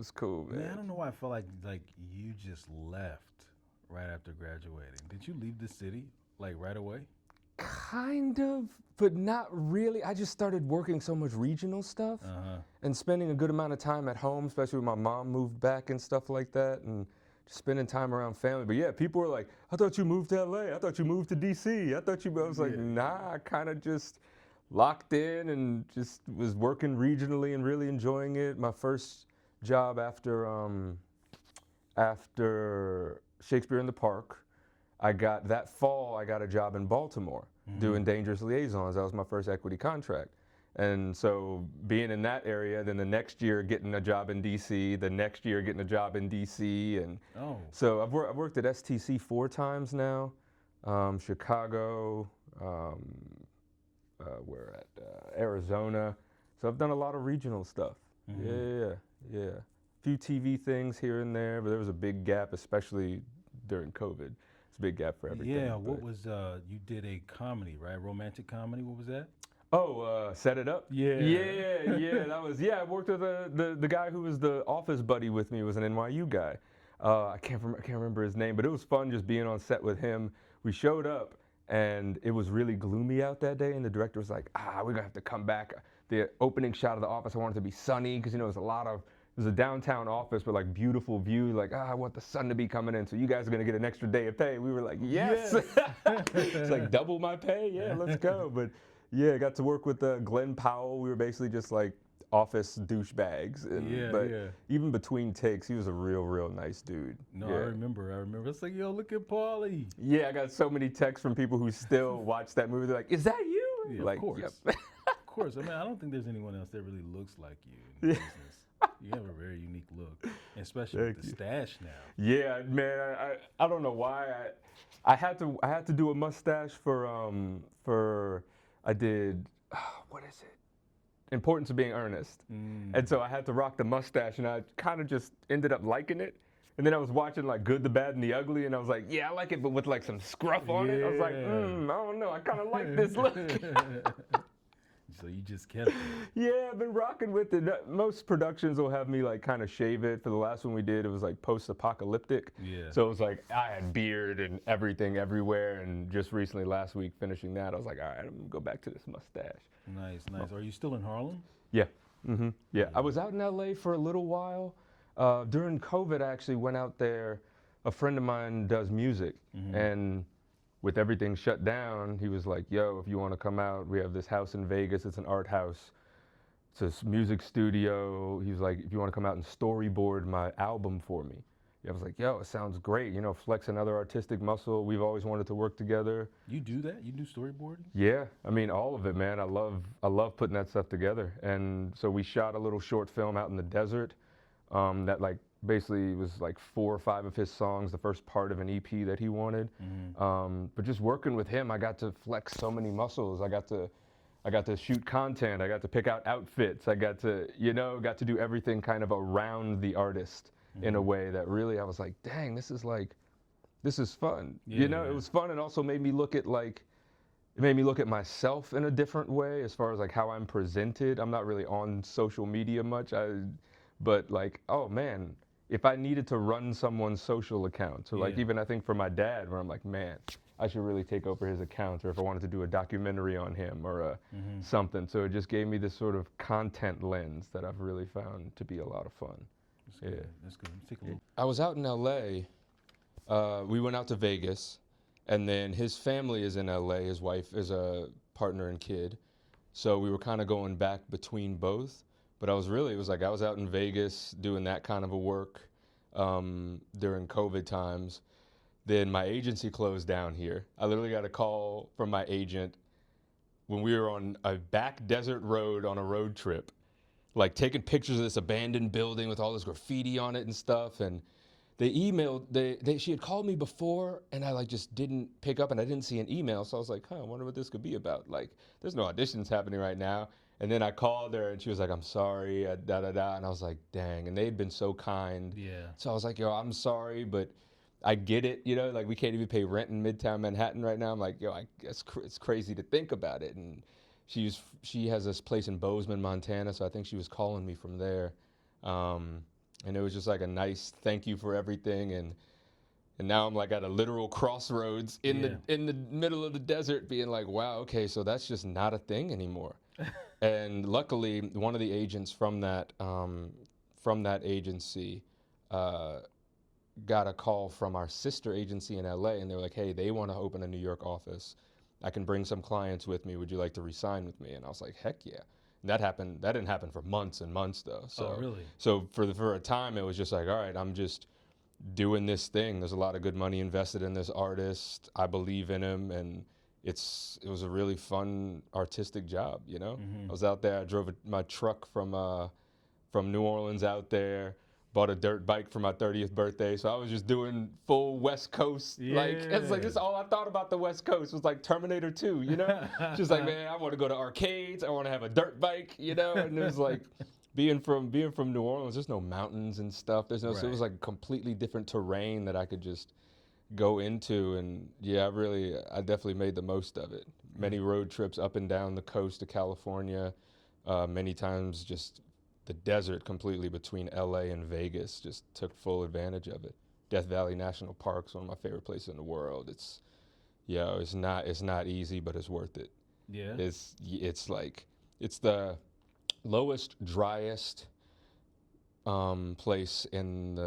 was cool, Man, I man. don't know why I felt like you just left right after graduating. Did you leave the city like right away? Kind of, but not really. I just started working so much regional stuff Uh huh. and spending a good amount of time at home, especially when my mom moved back and stuff like that, and just spending time around family. But yeah, people were like, "I thought you moved to LA. I thought you moved to DC. I thought you." I was like, Yeah. "Nah, I kind of just locked in and just was working regionally and really enjoying it." My first job after Shakespeare in the Park, I got that fall. I got a job in Baltimore Hmm. doing dangerous liaisons. That was my first equity contract. And so being in that area, then the next year getting a job in DC, the next year getting a job in DC, and Oh. so I've worked at STC 4 times now, Chicago, we're at Arizona. So I've done a lot of regional stuff. Yeah, Hmm. yeah, yeah. A few TV things here and there, but there was a big gap, especially during COVID. It's a big gap for Yeah. everything. What But was you did a comedy, right? Romantic comedy. What was that? oh, set it up. Yeah. Yeah, yeah. That was I worked with the guy who was the office buddy with me was an NYU guy. I can't remember his name, but it was fun just being on set with him. We showed up and it was really gloomy out that day, and the director was like, we're gonna have to come back. The opening shot of the office, I wanted to be sunny because it was it was a downtown office with like beautiful view. Like, I want the sun to be coming in, so you guys are gonna get an extra day of pay. We were like, yes. Yes. It's like double my pay. Yeah, let's go. But yeah, I got to work with Glenn Powell. We were basically just like office douchebags, Yeah. but Yeah. even between takes, he was a real nice dude. No, I Yeah. remember. I remember. It's like, yo, look at Paulie. Yeah, I got so many texts from people who still watch that movie. They're like, "Is that you?" Yeah, of Like, yep. course. Of course. I mean, I don't think there's anyone else that really looks like you in the Yeah. business. You have a very unique look, especially with Thank the you. stash now. Yeah, man. I don't know why I had to do a mustache for I did what is it? Importance of Being Earnest. And Mm. so I had to rock the mustache, and I kind of just ended up liking it. And then I was watching like Good, the Bad, and the Ugly, and I was like, yeah, I like it, but with like some scruff on it. I was like, Yeah. I don't know, I kind of like this look. So you just kept it. Yeah, I've been rocking with it. Most productions will have me like kind of shave it. For the last one we did, it was like post-apocalyptic. Yeah. So it was like I had beard and everything everywhere. And just recently, last week, finishing that, I was like, all right, I'm gonna go back to this mustache. Nice, nice. Are you still in Harlem? Yeah. Yeah. I Yeah. was out in LA for a little while. During COVID, I actually went out there. A friend of mine does music, Mm-hmm. and with everything shut down, he was like, "Yo, if you want to come out, we have this house in Vegas. It's an art house. It's a music studio." He was like, "If you want to come out and storyboard my album for me." I was like, "Yo, it sounds great. You know, flex another artistic muscle. We've always wanted to work together." You do that? You do storyboarding? Yeah, I mean all of it, man. I love putting that stuff together. And so we shot a little short film out in the desert that like basically was like 4 or 5 of his songs, the first part of an EP that he wanted. Mm-hmm. But just working with him, I got to flex so many muscles. I got to shoot content. I got to pick out outfits. I got to got to do everything kind of around the artist in a Mm-hmm. way that really I was like, dang, this is fun. Yeah, It yeah. was fun, and also made me look at it made me look at myself in a different way as far as like how I'm presented. I'm not really on social media much. But like, oh man, if I needed to run someone's social account, so like Yeah. even I think for my dad, where I'm like, man, I should really take over his account, or if I wanted to do a documentary on him or Mm-hmm. something. So it just gave me this sort of content lens that I've really found to be a lot of fun. That's Yeah. good. That's good. Let's take a look. I was out in LA. We went out to Vegas, and then his family is in LA. His wife is a partner and kid. So we were kind of going back between both. But it was like I was out in Vegas doing that kind of a work during COVID times. Then my agency closed down here. I literally got a call from my agent when we were on a back desert road on a road trip, like taking pictures of this abandoned building with all this graffiti on it and stuff. And she had called me before, and I like just didn't pick up, and I didn't see an email. So I was like, I wonder what this could be about. Like, there's no auditions happening right now. And then I called her, and she was like, I'm sorry, da da da. And I was like, dang. And they'd been so kind. Yeah. So I was like, yo, I'm sorry, but I get it. Like we can't even pay rent in Midtown Manhattan right now. I'm like, yo, it's crazy to think about it. And she has this place in Bozeman, Montana. So I think she was calling me from there. Um, and it was just like a nice thank you for everything. And now I'm like at a literal crossroads in Yeah. the middle of the desert, being like, wow, okay, so that's just not a thing anymore. And luckily, one of the agents from that agency uh, got a call from our sister agency in LA, and they were like, hey, they want to open a New York office. I can bring some clients with me. Would you like to resign with me? And I was like, heck yeah. And that happened. That didn't happen for months and months though. Oh, So really? for a time, it was just like, all right, I'm just doing this thing. There's a lot of good money invested in this artist. I believe in him, and it was a really fun artistic job. You know, I was out there. I drove my truck from New Orleans out there. Bought a dirt bike for my 30th birthday, so I was just doing full West Coast. Like it's like Yeah. this. Is all I thought about the West Coast was like Terminator 2. You know, just like man, I want to go to arcades. I want to have a dirt bike. You know, and it was like being from New Orleans. There's no mountains and stuff. There's no. So it was Right. like completely different terrain that I could just go into. And yeah, I definitely made the most of it. Many road trips up and down the coast of California. Many times just the desert completely between LA and Vegas, just took full advantage of it. Death Valley National Park's one of my favorite places in the world. It's not easy, but it's worth it. Yeah. It's like it's the lowest, driest place in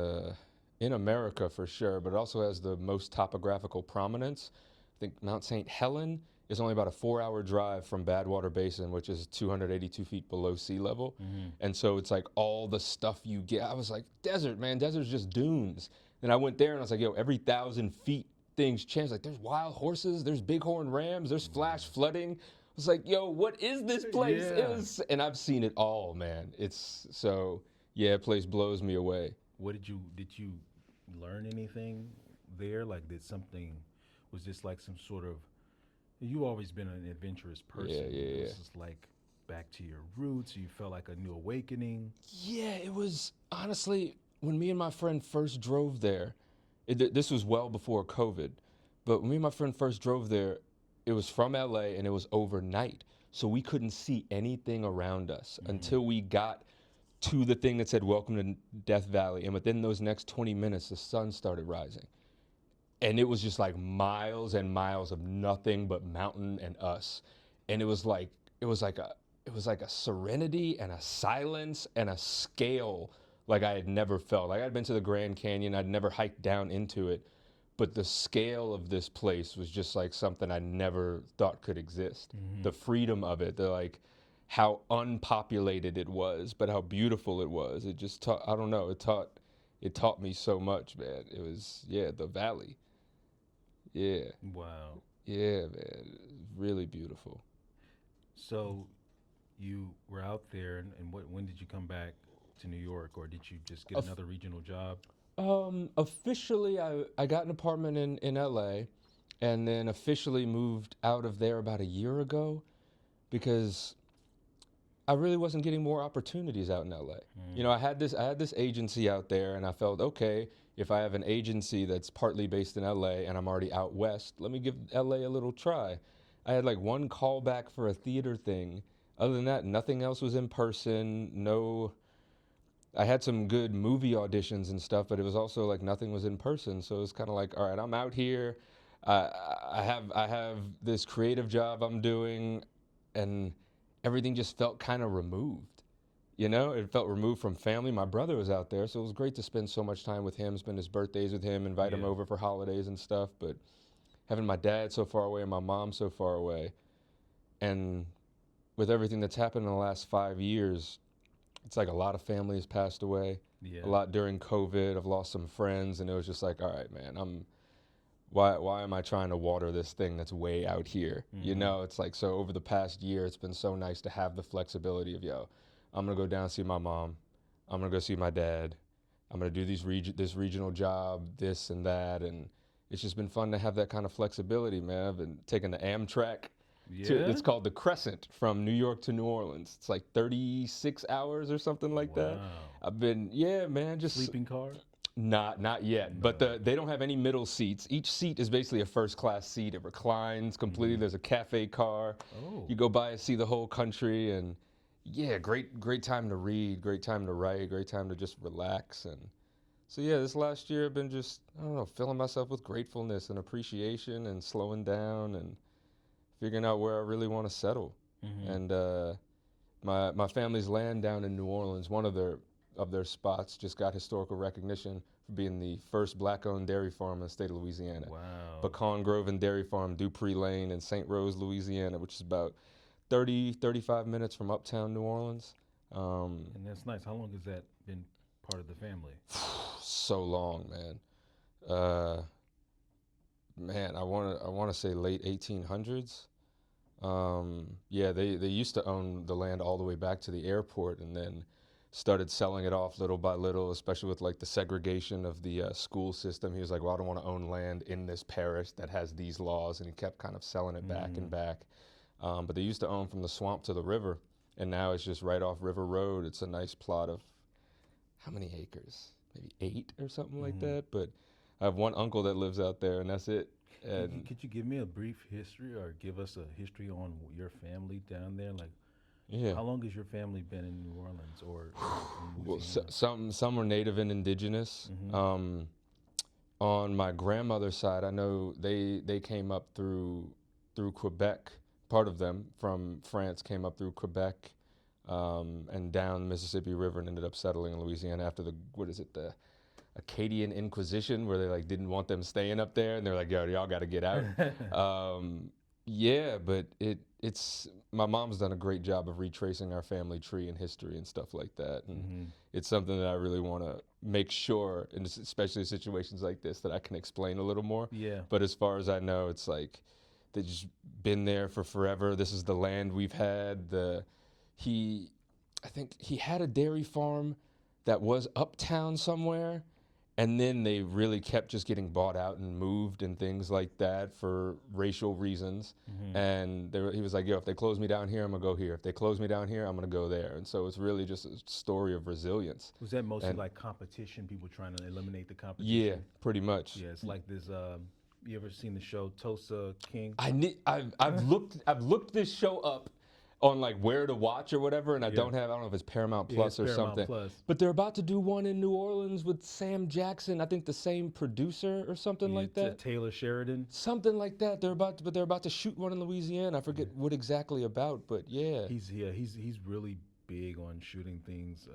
America for sure, but it also has the most topographical prominence. I think Mount St. Helen is only about a 4-hour drive from Badwater Basin, which is 282 feet below sea level. And so it's like all the stuff you get. I was like, desert, man, desert's just dunes. Then I went there and I was like, yo, every 1,000 feet things change. Like there's wild horses, there's bighorn rams, there's flash flooding. I was like, yo, what is this place? Yeah. And I've seen it all, man. Yeah, place blows me away. What did you learn anything there? Like, did something was this like some sort of? You always been an adventurous person. Yeah, yeah, It yeah. was just like back to your roots. You felt like a new awakening. Yeah, it was honestly when me and my friend first drove there. This was well before COVID, but when me and my friend first drove there, it was from LA and it was overnight, so we couldn't see anything around us until we got to the thing that said "Welcome to Death Valley," and within those next 20 minutes, the sun started rising. And it was just like miles and miles of nothing but mountain and us. And it was like a it was like a serenity and a silence and a scale like I had never felt. Like I'd been to the Grand Canyon, I'd never hiked down into it, but the scale of this place was just like something I never thought could exist. The freedom of it, the like how unpopulated it was, but how beautiful it was. It just taught, I don't know, it taught me so much, man. It was, yeah, the valley. Yeah, Wow. yeah, man. Really beautiful. So you were out there, and when did you come back to New York, or did you just get Of- another regional job? Officially, I got an apartment in LA, and then officially moved out of there about a year ago because I really wasn't getting more opportunities out in LA. You know, I had this agency out there, and I felt okay. If I have an agency that's partly based in LA and I'm already out west, let me give LA a little try. I had like one callback for a theater thing. Other than that, nothing else was in person. No, I had some good movie auditions and stuff, but it was also like nothing was in person. So it was kind of like, all right, I'm out here. Uh, I have this creative job I'm doing, and everything just felt kind of removed. You know, it felt removed from family. My brother was out there, so it was great to spend so much time with him, spend his birthdays with him, invite him Yeah. over for holidays and stuff. But having my dad so far away and my mom so far away, and with everything that's happened in the last 5 years, it's like a lot of families passed away. Yeah. A lot during COVID. I've lost some friends, and it was just like, all right, man, why am I trying to water this thing that's way out here? You know, it's like so over the past year, it's been so nice to have the flexibility of I'm gonna go down and see my mom, I'm gonna go see my dad, I'm gonna do this regional job, this and that, and it's just been fun to have that kind of flexibility, man. I've been taking the Amtrak Yeah. it's called the Crescent from New York to New Orleans. It's like 36 hours or something like that. Wow. Yeah, man, just Sleeping car. not yet. But they don't have any middle seats. Each seat is basically a first class seat. It reclines completely. There's a cafe car. Oh. You go by and see the whole country, and yeah, great time to read, great time to write, great time to just relax. And so yeah, this last year I've been just, I don't know, filling myself with gratefulness and appreciation and slowing down and figuring out where I really want to settle. Mm-hmm. And my family's land down in New Orleans, one of their spots just got historical recognition for being the first black-owned dairy farm in the state of Louisiana. Wow. Pecan Grove and Dairy Farm, Dupree Lane in St. Rose, Louisiana, which is about 35 minutes from uptown New Orleans. Um, And that's nice. How long has that been part of the family? so long, man. Uh, man, I want to say late 1800s. Yeah, they used to own the land all the way back to the airport, and then started selling it off little by little, especially with like the segregation of the school system. He was like, well, I don't want to own land in this parish that has these laws, and he kept kind of selling it back and back. But they used to own from the swamp to the river, and now it's just right off River Road. It's a nice plot of how many acres? Maybe 8 or something like Mm-hmm. that. But I have one uncle that lives out there, and that's it. And Could you give me a brief history or give us a history on your family down there? Like, yeah. how long has your family been in New Orleans or in Well, Louisiana? some were native and indigenous. Mm-hmm. On my grandmother's side, I know they came up through Quebec. Part of them from France came up through Quebec and down the Mississippi River and ended up settling in Louisiana after the what is it the Acadian Inquisition, where they like didn't want them staying up there, and they're like, "Yo, y'all got to get out." Um, yeah, but it's my mom's done a great job of retracing our family tree and history and stuff like that, and Mm-hmm. it's something that I really want to make sure, and especially in situations like this, that I can explain a little more. Yeah. But as far as I know, it's like they've just been there for forever. This is the land we've had. He, I think he had a dairy farm that was uptown somewhere, and then they really kept just getting bought out and moved and things like that for racial reasons. Mm-hmm. And he was like, yo, if they close me down here, I'm gonna go here. If they close me down here, I'm gonna go there. And so it's really just a story of resilience. Was that mostly And like competition? People trying to eliminate the yeah, competition? pretty much. Yeah, it's like this. You ever seen the show Tulsa King? I've looked this show up on like where to watch or whatever, and Yeah. I don't know if it's Paramount Yeah, Plus it's or Paramount something. Plus. But they're about to do one in New Orleans with Sam Jackson. I think the same producer or something Yeah, like that. Taylor Sheridan. Something like that. They're about to shoot one in Louisiana. I forget what exactly about, but yeah. He's really big on shooting things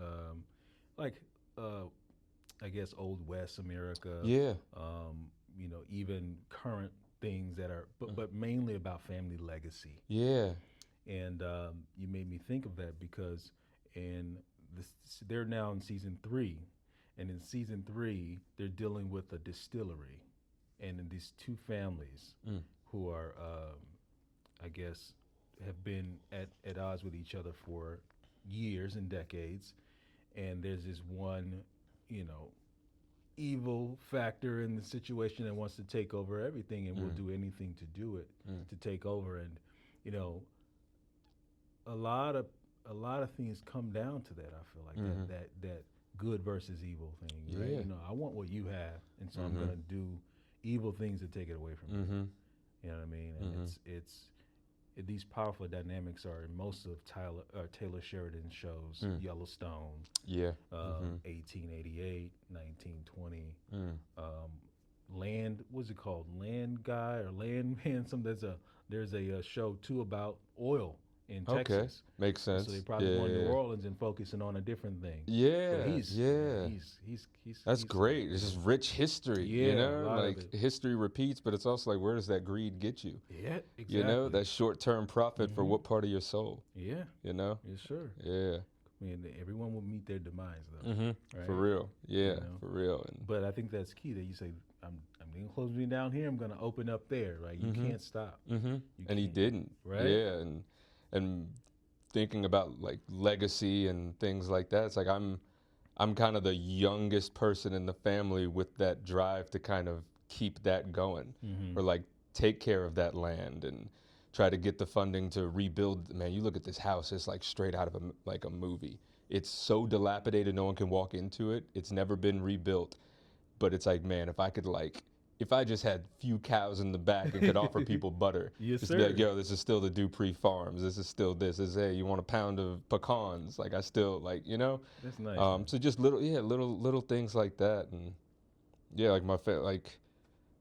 like I guess Old West America. Yeah. Even current things that are, but mainly about family legacy. Yeah. And you made me think of that because in this, they're now in season 3, and in season 3 they're dealing with a distillery, and in these two families who are, I guess, have been at odds with each other for years and decades, and there's this one, evil factor in the situation that wants to take over everything and will do anything to do it to take over, and you know a lot of things come down to that. I feel like that good versus evil thing, right? Yeah. I want what you have, and so I'm gonna do evil things to take it away from you. You know what I mean? And these powerful dynamics are in most of Taylor Sheridan's shows. Yellowstone, Yeah. 1888, 1920. Land, what's it called? Land Guy or Land Man? There's a show too about oil in Okay. Texas. Makes sense. So they probably yeah. going to New Orleans and focusing on a different thing. Yeah. But he's That's great. It's just rich history. Yeah, You a know, lot of like it. history repeats, but it's also like, where does that greed get you? Yeah, exactly. You know, that short-term profit for what part of your soul? Yeah, You know? yes, sir. Yeah. I mean, everyone will meet their demise, though. Right? For real. Yeah. know? For real. And But I think that's key that you say, I'm going to close me down here. I'm going to open up there. Like, you can't stop. You and he can't. didn't. Right? Yeah. And thinking about like legacy and things like that, it's like I'm kind of the youngest person in the family with that drive to kind of keep that going, or like take care of that land and try to get the funding to rebuild. Man, you look at this house; it's like straight out of a movie. It's so dilapidated, no one can walk into it. It's never been rebuilt, but it's like, man, if I could like if I just had few cows in the back and could offer people butter, Yes, just to be sir. like, yo, this is still the Dupree Farms. This is still this. Is hey, you want a pound of pecans? Like I still like, you know. That's nice, man. So just little things like that, and yeah, like like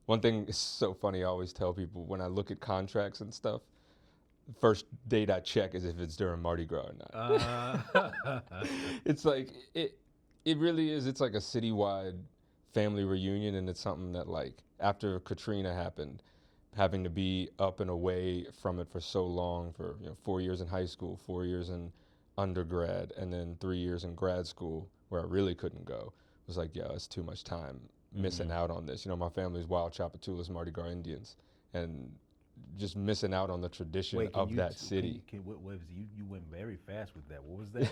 one thing is so funny. I always tell people when I look at contracts and stuff, first date I check is if it's during Mardi Gras or not. It's like it really is. It's like a citywide family reunion, and it's something that like after Katrina happened, having to be up and away from it for so long, for 4 years in high school, 4 years in undergrad, and then 3 years in grad school where I really couldn't go, was like, yeah, it's too much time missing out on this. My family's Wild Chapatulas Mardi Gras Indians, and just missing out on the tradition Wait, can of you that city. what was you went very fast with that? What was that?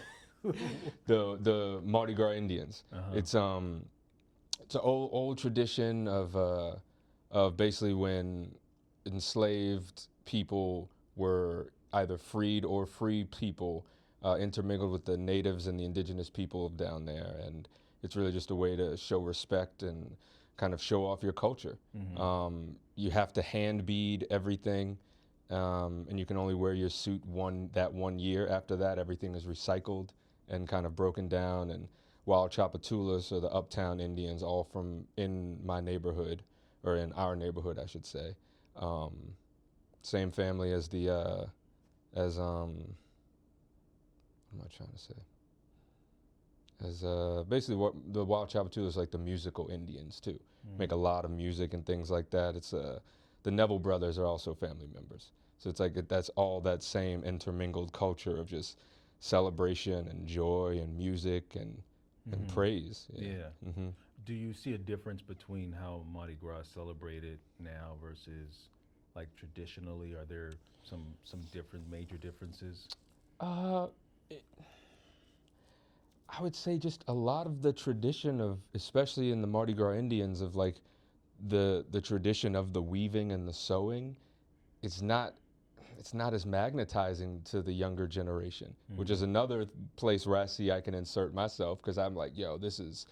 The Mardi Gras Indians. Uh-huh. It's an old tradition of basically when enslaved people were either freed or free people intermingled with the natives and the indigenous people of down there, and it's really just a way to show respect and kind of show off your culture. You have to hand bead everything, and you can only wear your suit that 1 year. After that, everything is recycled and kind of broken down. And Wild Chapatulas, or the Uptown Indians, all from in my neighborhood, or in our neighborhood, I should say. Same family as what am I trying to say? As basically what the Wild Chapatulas, like the musical Indians too, make a lot of music and things like that. It's the Neville brothers are also family members, so it's like that's all that same intermingled culture of just celebration and joy and music and praise. Yeah. Mm-hmm. Do you see a difference between how Mardi Gras is celebrated now versus like traditionally? Are there some different major differences? Uh, it, I would say just a lot of the tradition of, especially in the Mardi Gras Indians, of like the tradition of the weaving and the sewing. It's not it's not as magnetizing to the younger generation, which is another place where I see I can insert myself, because I'm like, yo, this is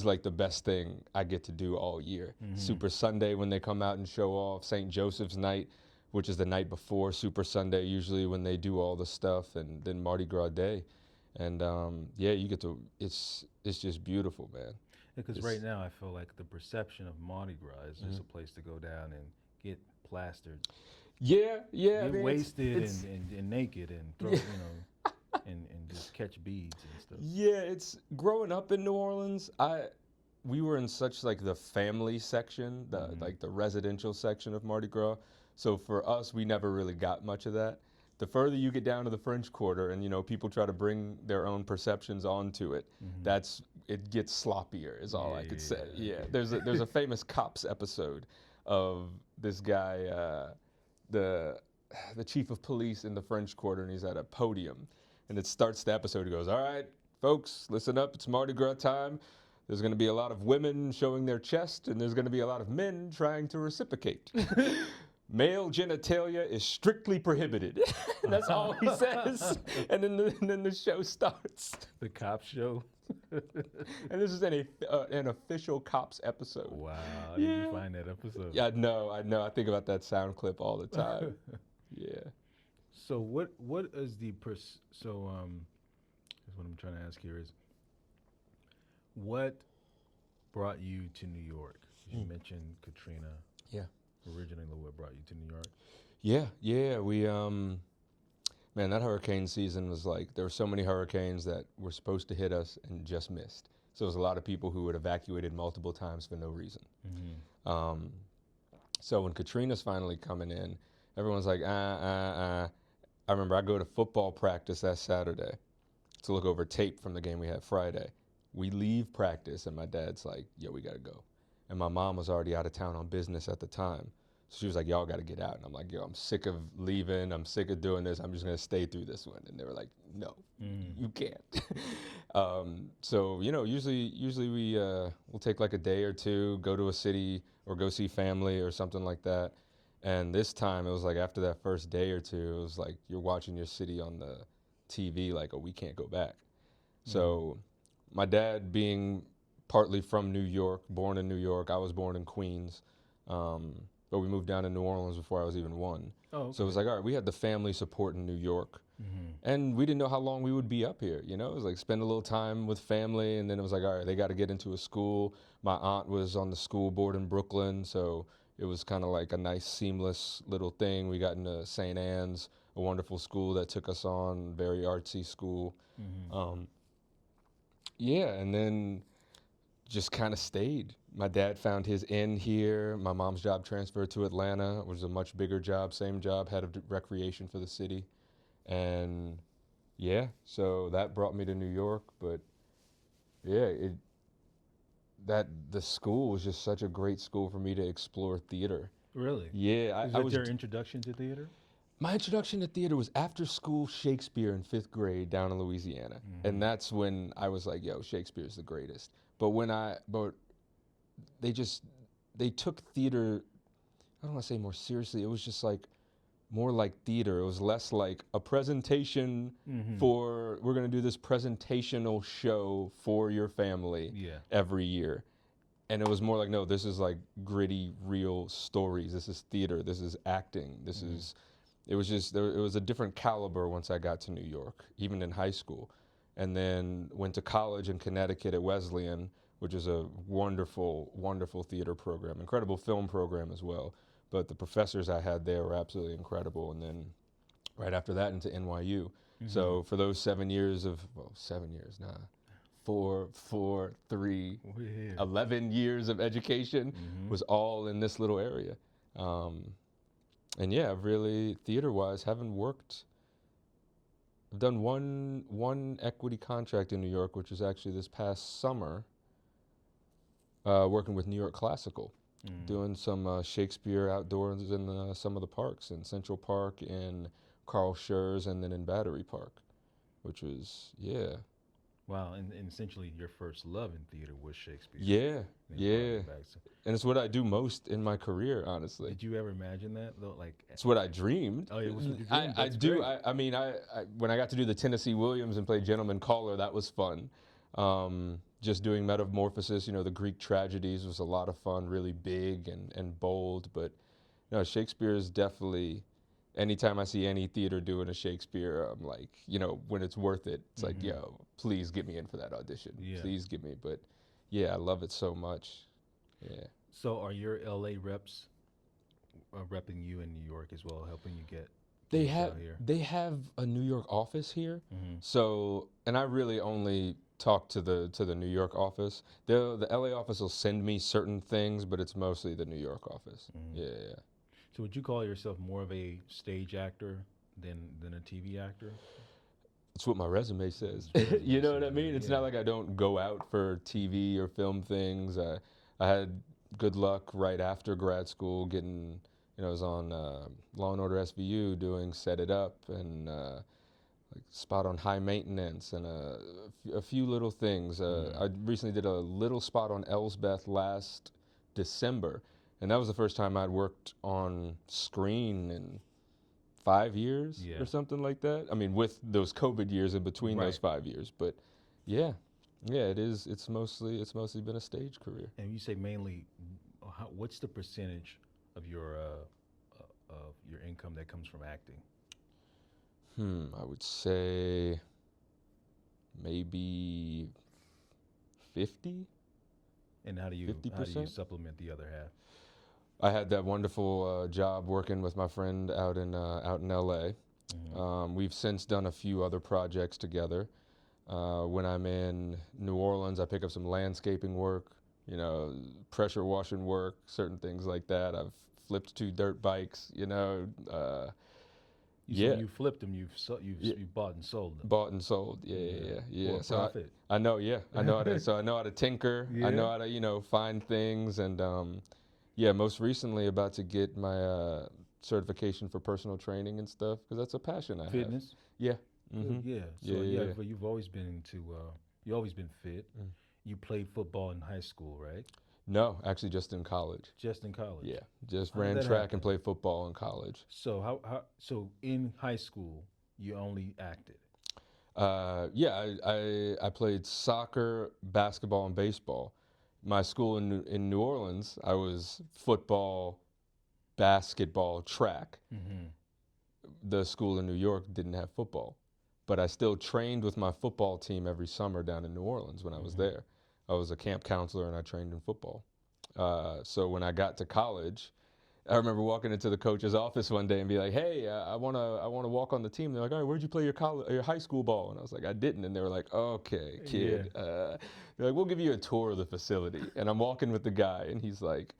like the best thing I get to do all year. Super Sunday when they come out and show off, St. Joseph's night, which is the night before Super Sunday usually when they do all the stuff, and then Mardi Gras Day. And yeah, you get to it's just beautiful, man. Because It's, right now I feel like the perception of Mardi Gras is just a place to go down and get plastered, yeah, yeah. I get mean, wasted it's and naked and throw, and just catch beads and stuff. yeah, it's growing up in New Orleans. We were in such like the family section, like the residential section of Mardi Gras. So for us, we never really got much of that. The further you get down to the French Quarter, and people try to bring their own perceptions onto it, it gets sloppier. Is all I could say. Yeah, there's a famous Cops episode of this guy, the chief of police in the French Quarter, and he's at a podium, and it starts the episode. He goes, "All right, folks, listen up. It's Mardi Gras time. There's going to be a lot of women showing their chest, and there's going to be a lot of men trying to reciprocate. Male genitalia is strictly prohibited." And that's all he says. And then the show starts. The cop show. And this is an official Cops episode. Wow, how did you find that episode? Yeah, I know. I think about that sound clip all the time. Yeah. So what is the is what I'm trying to ask here is, what brought you to New York? You mentioned Katrina. Yeah. Originally, what brought you to New York? Yeah. We man, that hurricane season was like, there were so many hurricanes that were supposed to hit us and just missed. So there was a lot of people who had evacuated multiple times for no reason. So when Katrina's finally coming in, everyone's like, I remember I go to football practice that Saturday to look over tape from the game we had Friday. We leave practice, and my dad's like, yo, we gotta go. And my mom was already out of town on business at the time. So she was like, y'all gotta get out. And I'm like, yo, I'm sick of leaving. I'm sick of doing this. I'm just gonna stay through this one. And they were like, no, you can't. So, usually we'll take like a day or two, go to a city or go see family or something like that. And this time it was like after that first day or two, it was like you're watching your city on the TV like, oh, we can't go back. So my dad being partly from New York, born in New York, I was born in Queens. But we moved down to New Orleans before I was even 1. Oh, So it was okay. like, all right, we had the family support in New York. Mm-hmm. And we didn't know how long we would be up here. You know, it was like spend a little time with family, and then it was like, all right, they got to get into a school. My aunt was on the school board in Brooklyn, so it was kind of like a nice, seamless little thing. We got into St. Anne's, a wonderful school that took us on, very artsy school. Mm-hmm. Um, yeah, and then just kind of stayed. My dad found his inn here. My mom's job transferred to Atlanta. It was a much bigger job, same job, head of recreation for the city. And yeah, so that brought me to New York, but yeah, the school was just such a great school for me to explore theater. Really? Yeah, Is I that was your introduction to theater? my introduction to theater was after school Shakespeare in 5th grade down in Louisiana. Mm-hmm. And that's when I was like, yo, Shakespeare's the greatest. But they just they took theater, I don't want to say more seriously. It was just like more like theater. It was less like a presentation Mm-hmm. for we're going to do this presentational show for your family Yeah. every year. And it was more like, no, this is like gritty, real stories. This is theater. This is acting. This Mm-hmm. is it was just it was a different caliber once I got to New York, even in high school. And then went to college in Connecticut at Wesleyan, which is a wonderful, wonderful theater program, incredible film program as well. But the professors I had there were absolutely incredible. And then right after that into NYU. Mm-hmm. So for those 7 years of, well, 7 years, nah, 3, Weird. 11 years of education Mm-hmm. was all in this little area. Um, and yeah, I've really, theater-wise, haven't worked. I've done one equity contract in New York, which was actually this past summer, working with New York Classical, Mm. doing some Shakespeare outdoors in some of the parks in Central Park, in Carl Schurz, and then in Battery Park, which was yeah, Wow, and essentially your first love in theater was Shakespeare. yeah, Then you brought yeah, it back. So, and it's what I do most in my career, honestly. did you ever imagine that though? Like, It's what I dreamed. oh, it was what you I, dreamed. I That's do. great. I mean, when I got to do the Tennessee Williams and play Gentleman Caller, that was fun. Just doing Metamorphosis, the Greek tragedies was a lot of fun, really big and bold. But no, Shakespeare is definitely. Anytime I see any theater doing a Shakespeare, I'm like, when it's worth it, it's like, Mhm. yo, please get me in for that audition. Yeah. Please get me. But yeah, I love it so much. Yeah. So are your LA reps repping you in New York as well, helping you get They gigs have out here? they have a New York office here. Mm-hmm. So, and I really only talk to the New York office. The LA office will send me certain things, but it's mostly the New York office. Mm-hmm. Yeah. So would you call yourself more of a stage actor than a TV actor? It's what my resume says. Your resume You know what I says, mean? It's yeah. not like I don't go out for TV or film things. I had good luck right after grad school getting, I was on Law and Order SVU doing Set It Up and like spot on High Maintenance and a few little things. I recently did a little spot on Elsbeth last December, and that was the first time I'd worked on screen in 5 years Yeah. or something like that. I mean, with those COVID years in between those Right. 5 years, but yeah, yeah, it is. It's mostly been a stage career. And you say mainly, what's the percentage of your income that comes from acting? I would say maybe 50. And how do you 50%? supplement the other half? I had that wonderful job working with my friend out in LA. Mm-hmm. We've since done a few other projects together. When I'm in New Orleans, I pick up some landscaping work, pressure washing work, certain things like that. I've flipped 2 dirt bikes, So yeah, you flipped them. You've yeah, you bought and sold them. bought and sold. Yeah. For a So profit. I know, yeah, I know how to. So I know how to tinker. I know Yeah. how to, find things, and yeah. Most recently, about to get my certification for personal training and stuff because that's a passion I have. Fitness. Yeah. Good, Mm-hmm. yeah. Yeah, So yeah. but you've always been into. You always been fit. Mm. You played football in high school, right? No, actually, just in college. Just in college. Yeah, just How did ran that track happen? and played football in college. So so in high school you only acted. Yeah, I played soccer, basketball, and baseball. my school in New Orleans, I was football, basketball, track. Mm-hmm. The school in New York didn't have football, but I still trained with my football team every summer down in New Orleans when I was Mm-hmm. there. I was a camp counselor and I trained in football. So when I got to college, I remember walking into the coach's office one day and be like, "Hey, I wanna walk on the team." They're like, "All right, where'd you play your high school ball?" And I was like, "I didn't." And they were like, "Okay, Yeah. kid." They're like, "We'll give you a tour of the facility." And I'm walking with the guy, and he's like,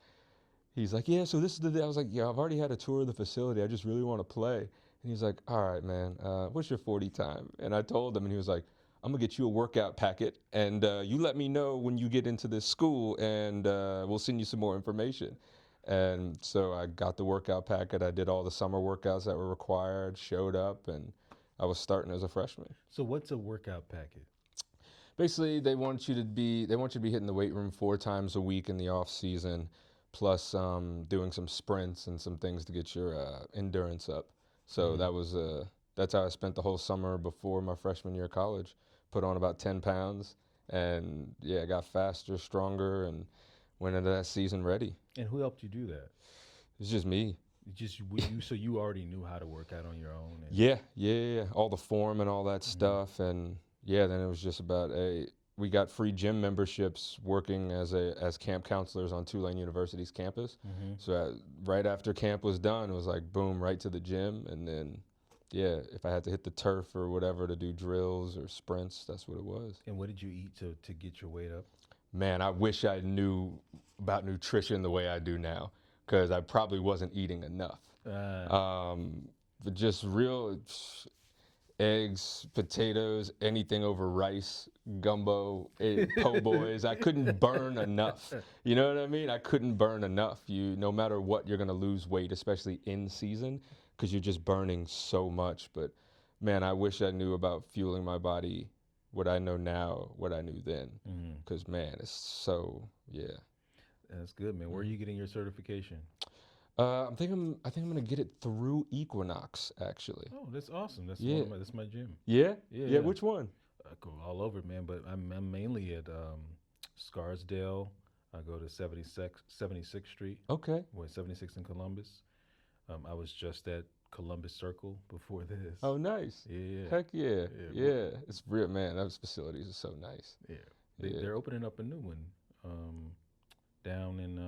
"Yeah, so this is the." I was like, "Yeah, I've already had a tour of the facility. I just really want to play." And he's like, "All right, man. What's your 40 time?" And I told him, and he was like, "I'm gonna get you a workout packet, and you let me know when you get into this school, and we'll send you some more information." And so I got the workout packet. I did all the summer workouts that were required, showed up, and I was starting as a freshman. So what's a workout packet? Basically, they want you to be hitting the weight room 4 times a week in the off season, plus doing some sprints and some things to get your endurance up. So Mm-hmm. that's how I spent the whole summer before my freshman year of college. Put on about 10 pounds, and yeah, got faster, stronger, and went into that season ready. And who helped you do that? It's just me. Just you. So you already knew how to work out on your own, and Yeah, yeah, yeah. All the form and all that mm-hmm. stuff, and yeah, then it was just about we got free gym memberships working as camp counselors on Tulane University's campus. Mm-hmm. So right after camp was done, it was like boom, right to the gym, and then yeah, if I had to hit the turf or whatever to do drills or sprints, that's what it was. And what did you eat to get your weight up? Man, I wish I knew about nutrition the way I do now, because I probably wasn't eating enough. Uh, But just real eggs, potatoes, anything over rice, gumbo, po' boys. I couldn't burn enough. You know what I mean? I couldn't burn enough. No matter what, you're gonna lose weight, especially in season, because you're just burning so much. But man, I wish I knew about fueling my body, what I know now, what I knew then. mm-hmm. Because man, it's so yeah. That's good, man. Where are Mhm. you getting your certification? I think I'm gonna get it through Equinox actually. Oh, that's awesome. That's one Yeah. of my. That's my gym. Yeah. Yeah, Yeah. yeah. Which one? I go all over, man. But I'm mainly at Scarsdale. I go to 76th Street, Okay. 76th in Columbus. I was just at Columbus Circle before this. Oh, nice. Yeah, yeah, Heck yeah. yeah, Yeah. It's real, man. Those facilities are so nice. yeah. Yeah. They're opening up a new one down in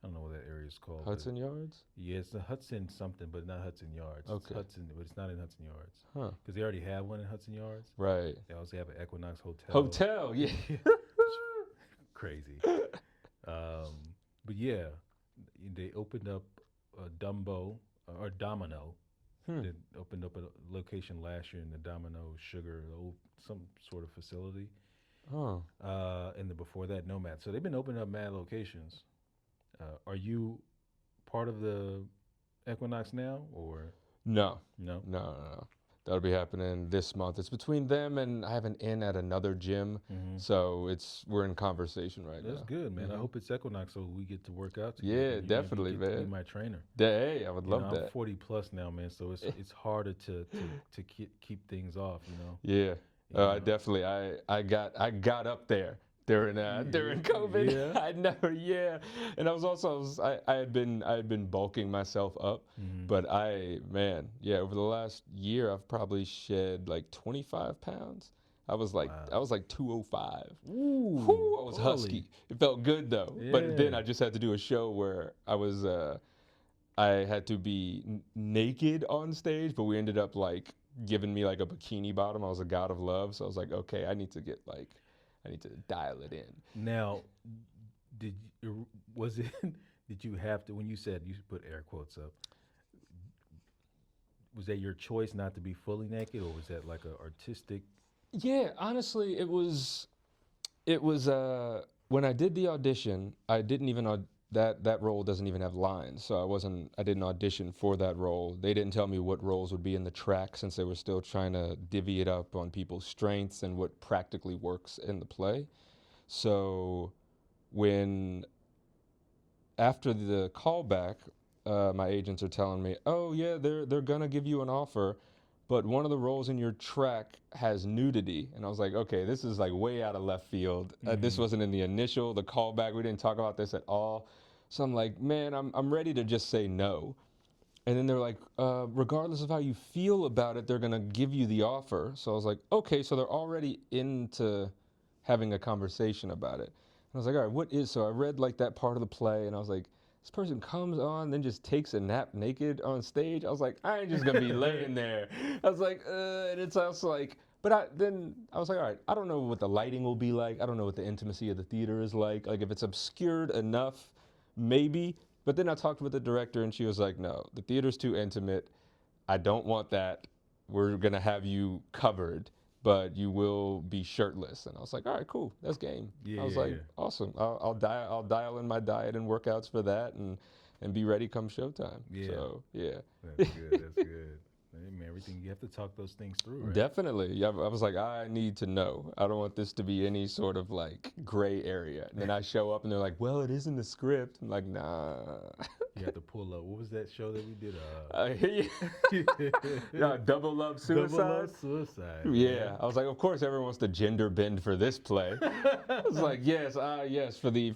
I don't know what that area is called, but Hudson Yards? yeah, it's the Hudson something, but not Hudson Yards. It's Okay. Hudson, but it's not in Hudson Yards Huh. because they already have one in Hudson Yards. Right. They also have an Equinox Hotel. Hotel. Yeah. Crazy. Um, but yeah, they opened up a Dumbo or Domino. Hmm. They opened up a location last year in the Domino Sugar, some sort of facility. Oh. And then before that, Nomad. So they've been opening up mad locations. Are you part of the Equinox now, or No. no? No, no, no. That'll be happening this month. It's between them and I have an in at another gym. Mm-hmm. So we're in conversation right That's now. good, man. I Mhm. hope it's Equinox so we get to work out together. Yeah, You maybe definitely, get to be man. my trainer. Hey, I would You love know, I'm that. 40 plus now, man. So it's harder to keep things off. You know. Yeah. You I know? definitely I got up there during COVID. Yeah. I never and I had been bulking myself up, Mm-hmm. but over the last year I've probably shed like 25 pounds. I was like Wow. 205. Ooh, Whew, I was holy. husky. It felt good though. But then Yeah. I just had to do a show where I had to be naked on stage, but we ended up like giving me like a bikini bottom. I was a god of love, so I was like, okay, I need to dial it in. Now, was it? Did you have to when you said you put air quotes up? Was that your choice not to be fully naked, or was that like a artistic? Yeah, honestly, it was when I did the audition, I didn't even that role doesn't even have lines, so I didn't audition for that role. They didn't tell me what roles would be in the track since they were still trying to divvy it up on people's strengths and what practically works in the play. So when after the callback, my agents are telling me, "Oh yeah, they're gonna give you an offer, but one of the roles in your track has nudity. And I was like, okay, this is like way out of left field. This wasn't in the callback. We didn't talk about this at all. So I'm like, man, I'm ready to just say no. And then they're like, regardless of how you feel about it, they're going to give you the offer. So I was like, okay, so they're already into having a conversation about it. And I was like, all right, what is, so I read like that part of the play and I was like, this person comes on, then just takes a nap naked on stage. I was like, I ain't just going to be laying there. I was like, and it's also like, then I was like, all right, I don't know what the lighting will be like. I don't know what the intimacy of the theater is like. Like if it's obscured enough, maybe. But then I talked with the director and she was like, no, the theater's too intimate. I don't want that. We're going to have you covered, but you will be shirtless. And I was like, all right, cool. That's game. I was like, awesome. I'll dial in my diet and workouts for that and be ready come showtime. Yeah. So, yeah. That's good. That's good. Hey, man, everything, you have to talk those things through, right? Definitely. Yeah, I was like, I need to know. I don't want this to be any sort of like gray area. And then I show up and they're like, well, it is in the script. I'm like, nah. You have to pull up. What was that show that we did? Double Love Suicide. Double Love Suicide. Yeah. I was like, of course everyone wants to gender bend for this play. I was like, yes, for the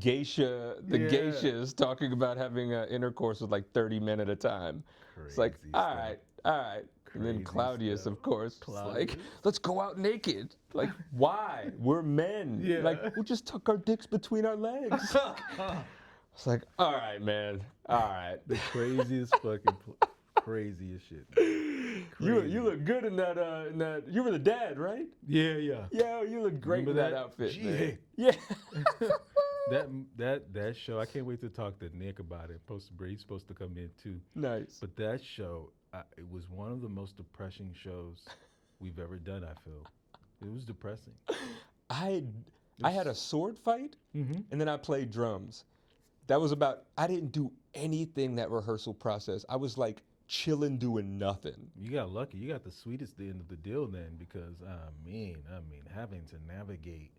geisha, geishas talking about having intercourse with like 30 men at a time. Crazy it's like, all stuff. right. And then Claudius, of course, like, let's go out naked. Like, why? We're men. Yeah. Like, we'll just tuck our dicks between our legs. It's like, all right, man. All right. The craziest craziest shit. You look good in that. You were the dad, right? Yeah. Yeah, you look great Remember in that outfit. Man. Yeah. Yeah. that show, I can't wait to talk to Nick about it. He's supposed to come in too. Nice. But that show, it was one of the most depressing shows we've ever done. I feel it was depressing. I had a sword fight, Mm-hmm. and then I played drums. That was about. I didn't do anything that rehearsal process. I was like chilling, doing nothing. You got lucky. You got the sweetest end of the deal then, because I mean, having to navigate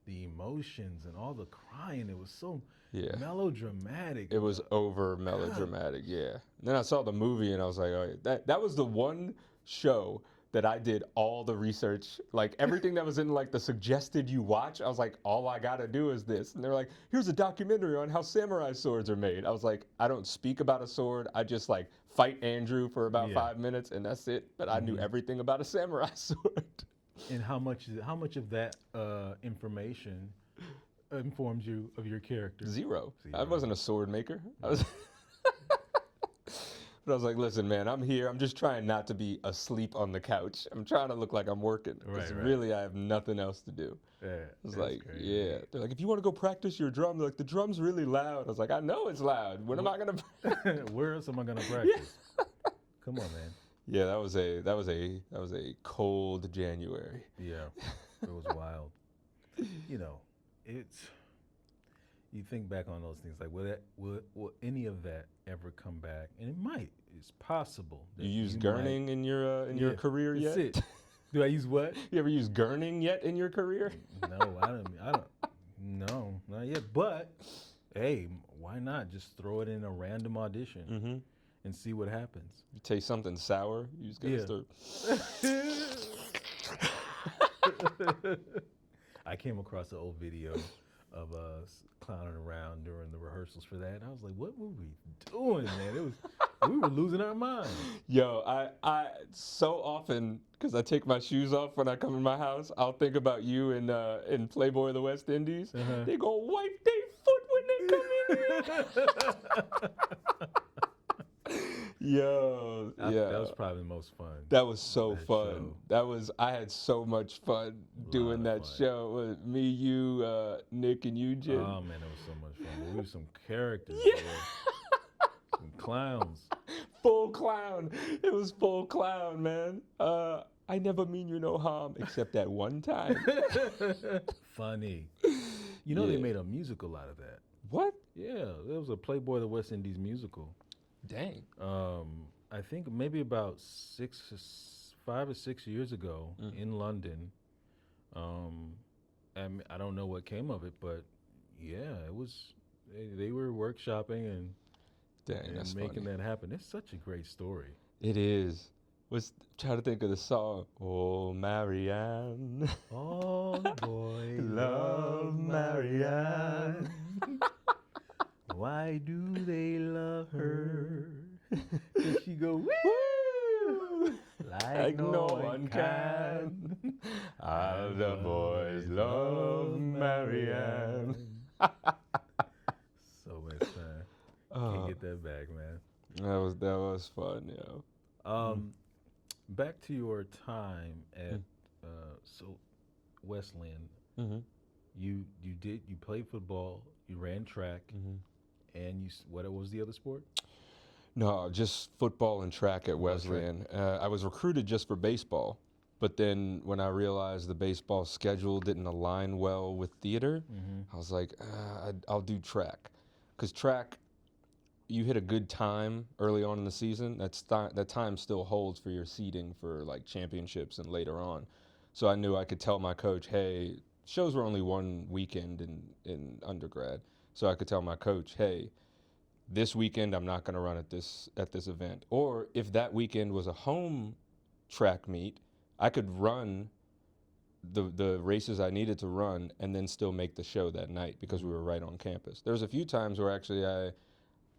the emotions and all the crying, it was so melodramatic. It was over melodramatic, yeah. And then I saw the movie and I was like, oh, that was the one show that I did all the research, like everything that was in like the suggested you watch. I was like, all I gotta do is this. And they're like, here's a documentary on how samurai swords are made. I was like, I don't speak about a sword. I just like fight Andrew for about 5 minutes and that's it. But I knew everything about a samurai sword. And how much of that information informs you of your character? Zero. I wasn't a sword maker. But I was like, listen, man, I'm here. I'm just trying not to be asleep on the couch. I'm trying to look like I'm working. Because really, I have nothing else to do. Yeah, it's like, crazy. Yeah. They're like, if you want to go practice your drum, they're like, the drum's really loud. I was like, I know it's loud. When am I going to Where else am I going to practice? Come on, man. Yeah, that was a cold January. Yeah, it was wild. You know, you think back on those things, like will any of that ever come back? And it might. It's possible. You use gurning in your career yet? That's it. Do I use what? You ever use gurning yet in your career? No, I don't. No, not yet. But hey, why not just throw it in a random audition and see what happens? You taste something sour, you just gotta start. I came across an old video of us clowning around during the rehearsals for that. And I was like, what were we doing, man? We were losing our minds. Yo, I so often, because I take my shoes off when I come in my house, I'll think about you in Playboy of the West Indies. They go wipe their foot when they come in. Yo, that was probably the most fun. That was so fun. I had so much fun doing that show with me, you, Nick, and Eugene. Oh man, that was so much fun. We were some characters. Some clowns. Full clown. It was full clown, man. I never mean you no harm, except that one time. Funny. You know they made a musical out of that. What? Yeah, there was a Playboy of the West Indies musical. Dang. I think maybe about 5 or 6 years ago in London. And I don't know what came of it, but yeah, it was. They were workshopping and making that happen. It's such a great story. It is. was trying to think of the song. Oh, Marianne. All the boys Love Marianne. Why do they love her? Cause she go woo Woo! like no one can. All the boys love Marianne. So much time. Can't get that back, man. That was fun, yo. Back to your time at so Wesleyan. Mm-hmm. You played football, you ran track, and what was the other sport? No, just football and track at Football and track. Wesleyan. I was recruited just for baseball, but then when I realized the baseball schedule didn't align well with theater, I was like, I'll do track, because track, you hit a good time early on in the season. That time still holds for your seeding for like championships and later on. So I knew I could tell my coach, hey, shows were only one weekend in undergrad, so I could tell my coach, hey, this weekend I'm not going to run at this event. Or if that weekend was a home track meet, I could run the races I needed to run and then still make the show that night because we were right on campus. There was a few times where actually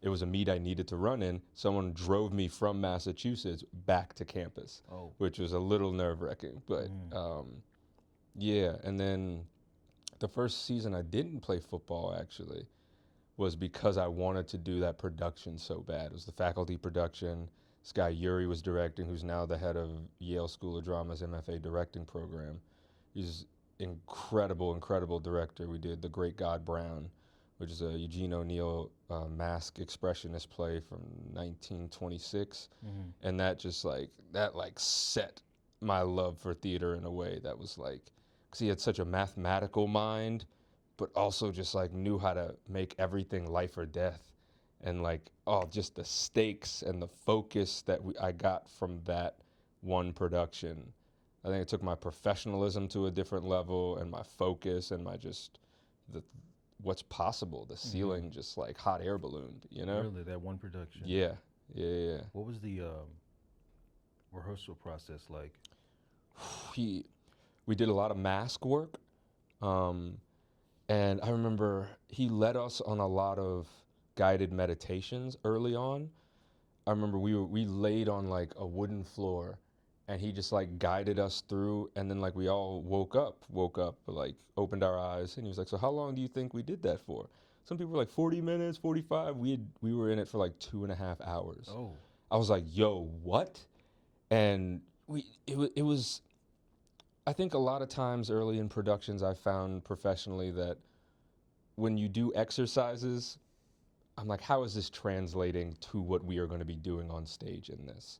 it was a meet I needed to run in. Someone drove me from Massachusetts back to campus, which was a little nerve-wracking. But yeah, and then the first season I didn't play football actually was because I wanted to do that production so bad. It was the faculty production. This guy Yuri was directing, who's now the head of Yale School of Drama's MFA directing program. He's incredible, incredible director. We did The Great God Brown, which is a Eugene O'Neill mask expressionist play from 1926. And that just set my love for theater in a way that was like, because he had such a mathematical mind, but also just like knew how to make everything life or death. And like, just the stakes and the focus that I got from that one production. I think it took my professionalism to a different level and my focus and what's possible. The ceiling just like hot air ballooned, you know? Really, that one production? Yeah. What was the rehearsal process like? We did a lot of mask work. And I remember he led us on a lot of guided meditations early on. I remember we laid on like a wooden floor and he just like guided us through, and then like we all woke up, like opened our eyes, and he was like, so how long do you think we did that for? Some people were like 40 minutes, 45. We were in it for like 2.5 hours. Oh. I was like, yo, what? And it was, I think a lot of times early in productions I found professionally that when you do exercises, I'm like, how is this translating to what we are going to be doing on stage in this?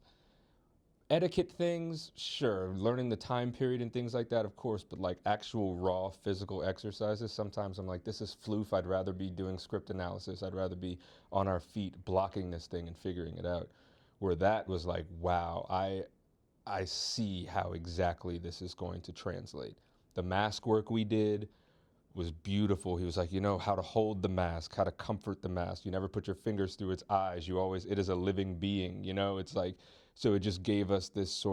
Etiquette things, sure. Learning the time period and things like that, of course, but like actual raw physical exercises, sometimes I'm like, this is floof. I'd rather be doing script analysis. I'd rather be on our feet blocking this thing and figuring it out. Where that was like, wow, I see how exactly this is going to translate. The mask work we did was beautiful. He was like, you know, how to hold the mask, how to comfort the mask. You never put your fingers through its eyes. It is a living being, you know? It's like, so it just gave us this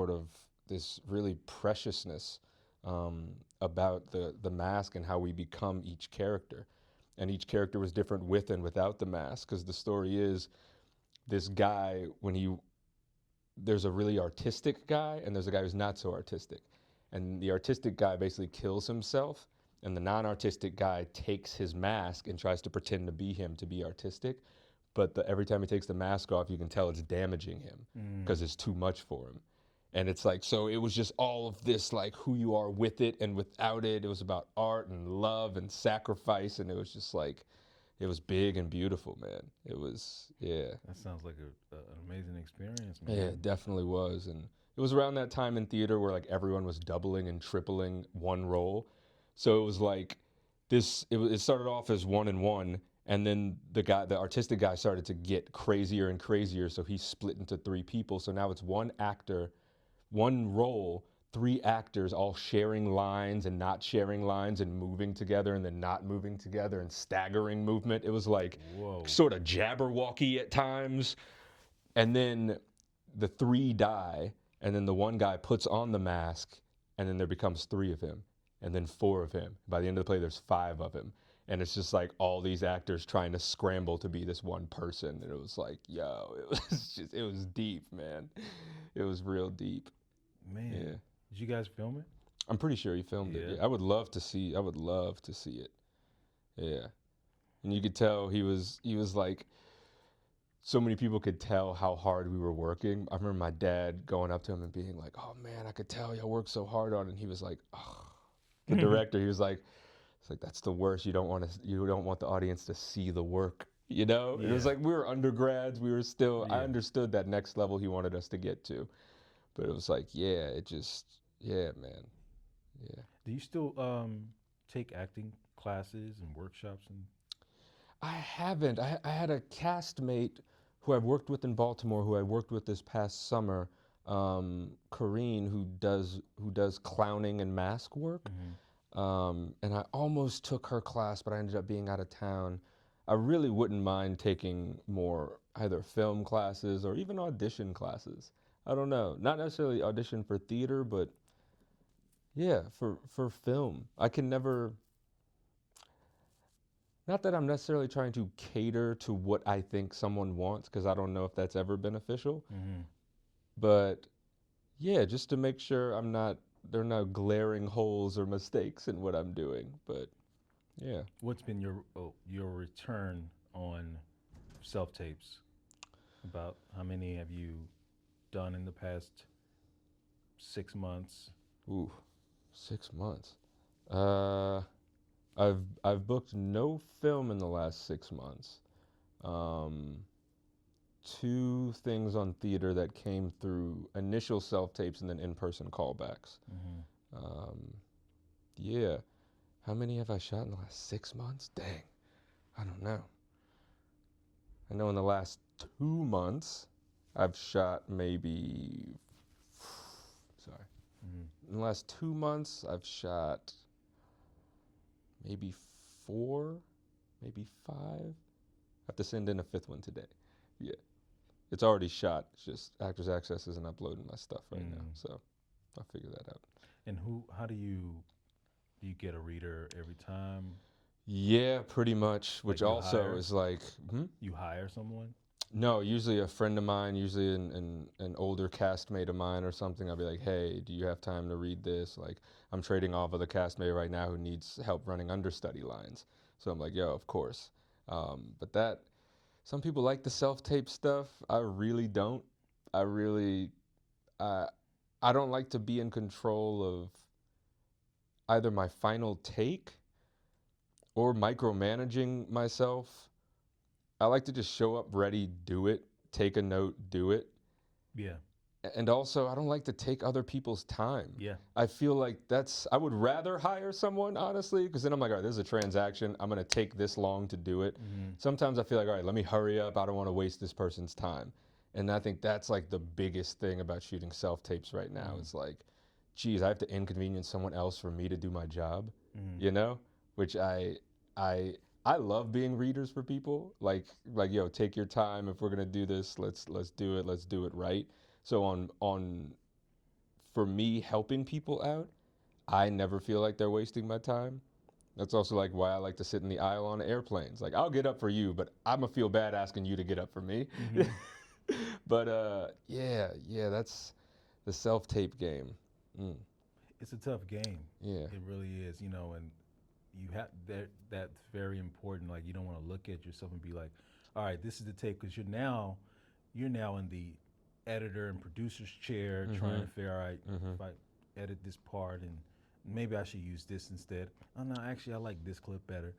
really preciousness about the mask and how we become each character. And each character was different with and without the mask, because the story is this guy, there's a really artistic guy and there's a guy who's not so artistic. And the artistic guy basically kills himself, and the non-artistic guy takes his mask and tries to pretend to be him, to be artistic. But every time he takes the mask off, you can tell it's damaging him because it's too much for him. And it's like, so it was just all of this, like who you are with it and without it. It was about art and love and sacrifice. And it was just like, it was big and beautiful, man. It was, yeah. That sounds like an amazing experience, man. Yeah, it definitely was. And it was around that time in theater where like everyone was doubling and tripling one role. So it was like it started off as 1 and 1. And then the artistic guy started to get crazier and crazier. So he split into 3 people. So now it's 1 actor, 1 role, 3 actors all sharing lines and not sharing lines and moving together and then not moving together and staggering movement. It was like sort of Jabberwocky at times. And then the 3 die. and then the one guy puts on the mask, and then there becomes 3 of him, and then 4 of him. By the end of the play, there's 5 of him. And it's just like all these actors trying to scramble to be this one person. And it was like, yo, it was deep, man. It was real deep. Man, Yeah. did you guys film it? I'm pretty sure he filmed it. Yeah. Yeah. I would love to see it. Yeah. And you could tell he was like, so many people could tell how hard we were working. I remember my dad going up to him and being like, "Oh man, I could tell y'all worked so hard on it." And he was like, "Oh." The director, he was like, "It's like that's the worst. You don't want the audience to see the work, you know." Yeah. It was like we were undergrads. We were still. I Yeah. understood that next level he wanted us to get to, but it was like, yeah, man, yeah. Do you still take acting classes and workshops and? I haven't. I had a castmate who I've worked with in Baltimore, who I worked with this past summer, Kareen, who does clowning and mask work. And I almost took her class, but I ended up being out of town. I really wouldn't mind taking more either film classes or even audition classes. I don't know. Not necessarily audition for theater, but yeah, for film. I can never. Not that I'm necessarily trying to cater to what I think someone wants, because I don't know if that's ever beneficial. But yeah, just to make sure there are no glaring holes or mistakes in what I'm doing. But yeah. What's been your return on self tapes? About how many have you done in the past 6 months? Ooh, 6 months. Uh, I've booked no film in the last 6 months. 2 things on theater that came through initial self tapes and then in-person callbacks. Yeah. How many have I shot in the last 6 months? Dang, I don't know. I know in the last 2 months, I've shot maybe. Sorry. In the last 2 months, I've shot maybe 4, maybe 5. I have to send in a 5th one today. Yeah. It's already shot. It's just Actors Access isn't uploading my stuff right now, so I'll figure that out. And how do you get a reader every time? Yeah, pretty much. Which you also hire? is like, You hire someone? no, usually a friend of mine, usually an older castmate of mine or something. I'll be like, hey, do you have time to read this? Like, I'm trading off with a castmate right now who needs help running understudy lines. So I'm like, yo, of course. But some people like the self-tape stuff. I really don't. I really, I don't like to be in control of either my final take or micromanaging myself. I like to just show up ready, do it, take a note, do it. Yeah. And also, I don't like to take other people's time. Yeah. I feel like I would rather hire someone, honestly, because then I'm like, all right, this is a transaction. I'm going to take this long to do it. Sometimes I feel like, all right, let me hurry up. I don't want to waste this person's time. And I think that's like the biggest thing about shooting self-tapes right now. It's like, geez, I have to inconvenience someone else for me to do my job, you know? Which I love being readers for people. Like, yo, take your time. If we're going to do this, let's do it. Let's do it right. So for me helping people out, I never feel like they're wasting my time. That's also like why I like to sit in the aisle on airplanes. Like, I'll get up for you, but I'm gonna feel bad asking you to get up for me. But yeah, that's the self-tape game. It's a tough game. Yeah. It really is, and you have that's very important. Like, you don't want to look at yourself and be like, all right, this is the tape, because you're now in the editor and producer's chair trying to figure, all right, if I edit this part and maybe I should use this instead. Oh no, actually I like this clip better.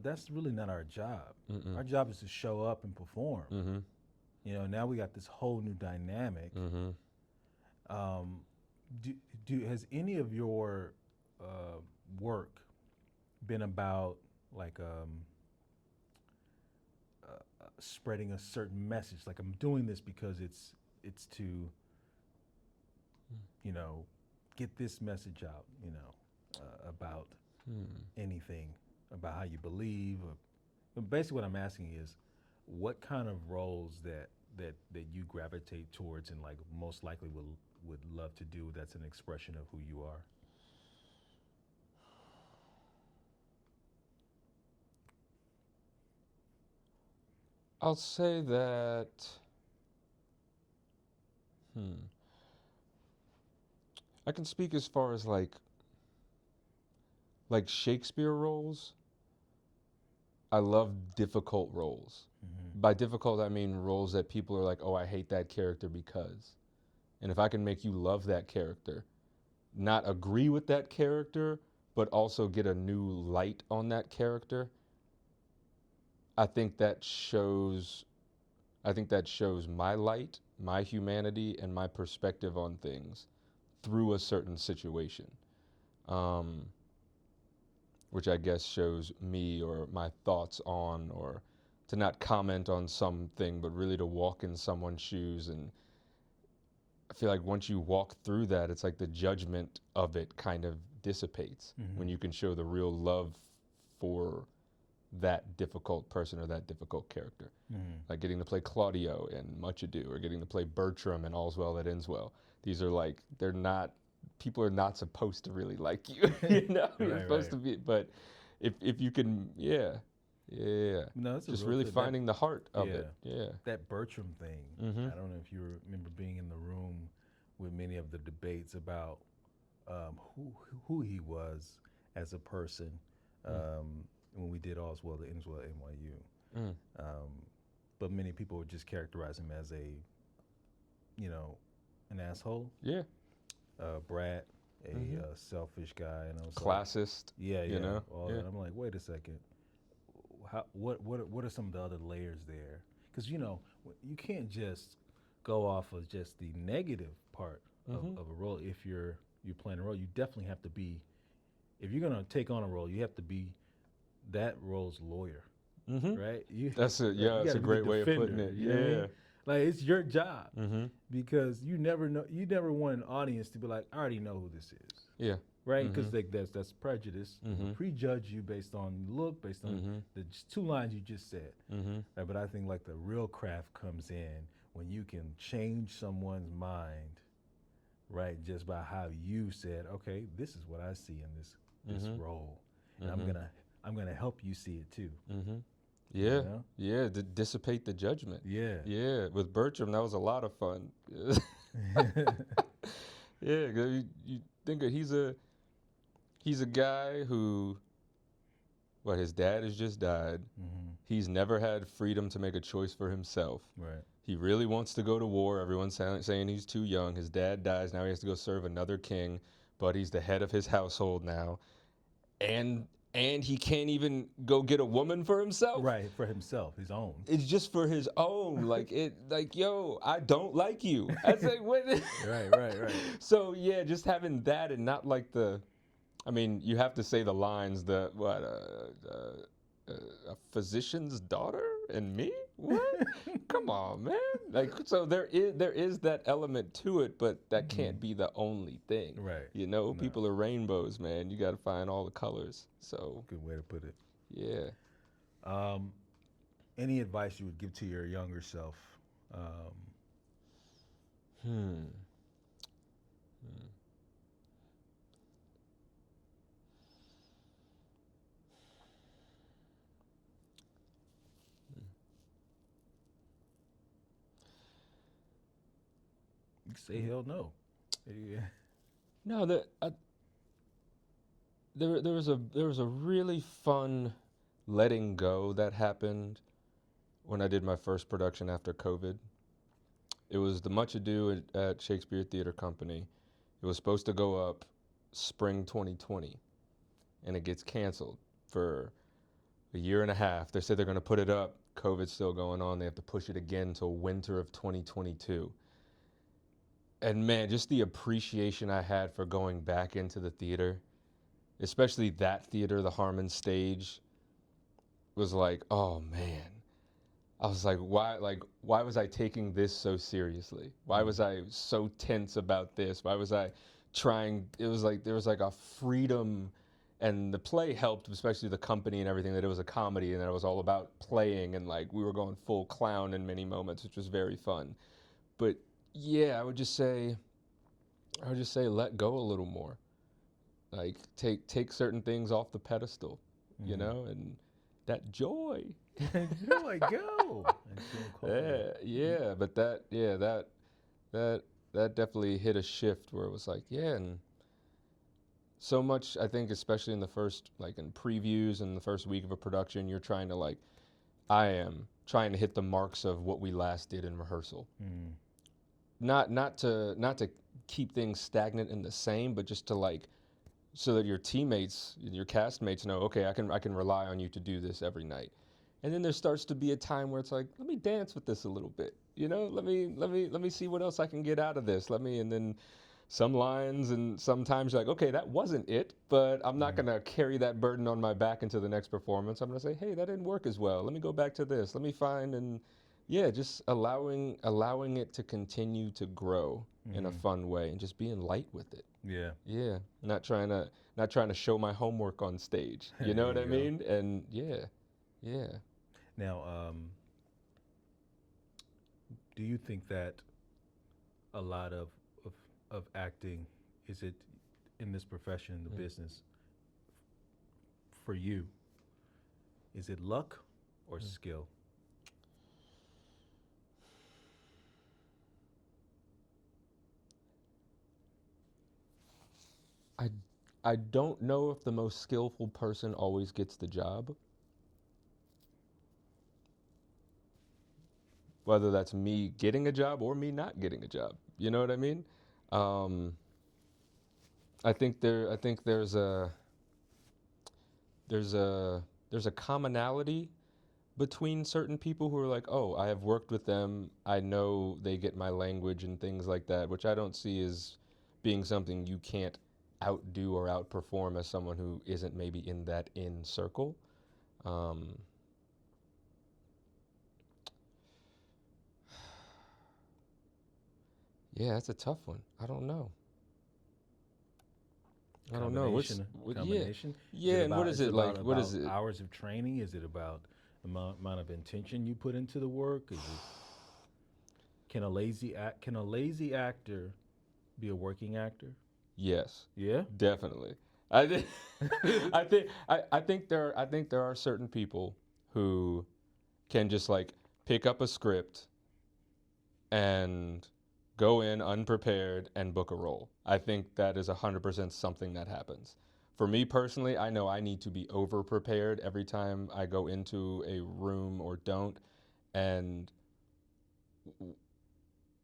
That's really not our job. Our job is to show up and perform. Now we got this whole new dynamic. Has any of your work been about like spreading a certain message? Like, I'm doing this because it's to get this message out, about anything, about how you believe. But basically what I'm asking is, what kind of roles that that you gravitate towards and like most likely would love to do that's an expression of who you are? I'll say that. I can speak as far as like Shakespeare roles. I love difficult roles. By difficult, I mean roles that people are like, oh, I hate that character because. And if I can make you love that character, not agree with that character, but also get a new light on that character, I think that shows my light, my humanity, and my perspective on things through a certain situation. Which I guess shows me or my thoughts on, or to not comment on something, but really to walk in someone's shoes. And I feel like once you walk through that, it's like the judgment of it kind of dissipates when you can show the real love for that difficult person or that difficult character. Like getting to play Claudio in Much Ado, or getting to play Bertram in All's Well That Ends Well. These are like, people are not supposed to really like you. You're supposed to be, but if you can, yeah. No, that's just really finding the heart of it. Yeah. That Bertram thing. I don't know if you remember being in the room with many of the debates about who he was as a person when we did All's Well That Ends Well at NYU. But many people would just characterize him as an asshole. Yeah. Brat, a selfish guy, and I was classist. Like, you know. And I'm like, wait a second. What are some of the other layers there? Because you can't just go off of just the negative part of a role. If you're playing a role, you definitely have to be. If you're gonna take on a role, you have to be that role's lawyer, right? That's it. Yeah, that's a great way of putting it. Yeah. Like, it's your job because you never know. You never want an audience to be like, I already know who this is. Yeah. Right? Because that's prejudice. Prejudge you based on look, based on the two lines you just said. Right? But I think like the real craft comes in when you can change someone's mind, right? Just by how you said, okay, this is what I see in this role, and I'm gonna help you see it too. Yeah, to dissipate the judgment. Yeah. With Bertram, that was a lot of fun. Yeah, you think he's a guy who, his dad has just died. He's never had freedom to make a choice for himself. Right. He really wants to go to war. Everyone's saying he's too young. His dad dies. Now he has to go serve another king, but he's the head of his household now. And he can't even go get a woman for himself. Right, for himself, his own. It's just for his own. Yo, I don't like you. I say, what? Right. So yeah, just having that and not like you have to say the lines, a physician's daughter and me? What? Come on, man. So there is that element to it, but that can't be the only thing. Right. No. People are rainbows, man. You got to find all the colors. So good way to put it. Yeah. Any advice you would give to your younger self? You say hell no. Yeah. No, there was a really fun letting go that happened when I did my first production after COVID. It was the Much Ado at Shakespeare Theater Company. It was supposed to go up spring 2020, and it gets canceled for a year and a half. They said they're going to put it up. COVID's still going on. They have to push it again until winter of 2022. And man, just the appreciation I had for going back into the theater, especially that theater, the Harmon Stage, was like, oh man. I was like, why was I taking this so seriously? Why was I so tense about this? Why was I trying? It was like there was like a freedom and the play helped, especially the company and everything, that it was a comedy and that it was all about playing, and like we were going full clown in many moments, which was very fun. But yeah, I would just say let go a little more. Like take certain things off the pedestal, and that joy. Joy, go. And feel cold. Yeah, but that that definitely hit a shift where it was like, yeah, and so much, I think, especially in the first, like in previews and the first week of a production, you're trying to like, I am trying to hit the marks of what we last did in rehearsal. Mm. Not to keep things stagnant and the same, but just to like, so that your teammates, your castmates know, okay, I can rely on you to do this every night. And then there starts to be a time where it's like, let me dance with this a little bit. Let me see what else I can get out of this. And then some lines, and sometimes you're like, okay, that wasn't it, but I'm not Mm. gonna carry that burden on my back into the next performance. I'm gonna say, hey, that didn't work as well. Let me go back to this. Let me find, and yeah, just allowing it to continue to grow in a Mm. fun way, and just being light with it. Yeah. Yeah, not trying to show my homework on stage. You know There what you I go. mean? And yeah, yeah. Now, do you think that a lot of, of acting, is it in this profession, in the Mm. business, for you, is it luck or Mm. skill? I I don't know if the most skillful person always gets the job, whether that's me getting a job or me not getting a job. You know what I mean? Um, I think there's a there's a commonality between certain people who are like, oh, I have worked with them. I know they get my language and things like that, which I don't see as being something you can't outdo or outperform as someone who isn't maybe in that in circle. Um, yeah, that's a tough one. I don't know. I don't know. Yeah, Combination. yeah. And what is Is it it like? What is about it? hours of training? Is it about amount of intention you put into the work? Is it can a lazy actor be a working actor? Yes, Yeah. definitely. I think I think there are certain people who can just like pick up a script and go in unprepared and book a role. I think that is 100% something that happens. For me personally, I know I need to be over prepared every time I go into a room or don't. And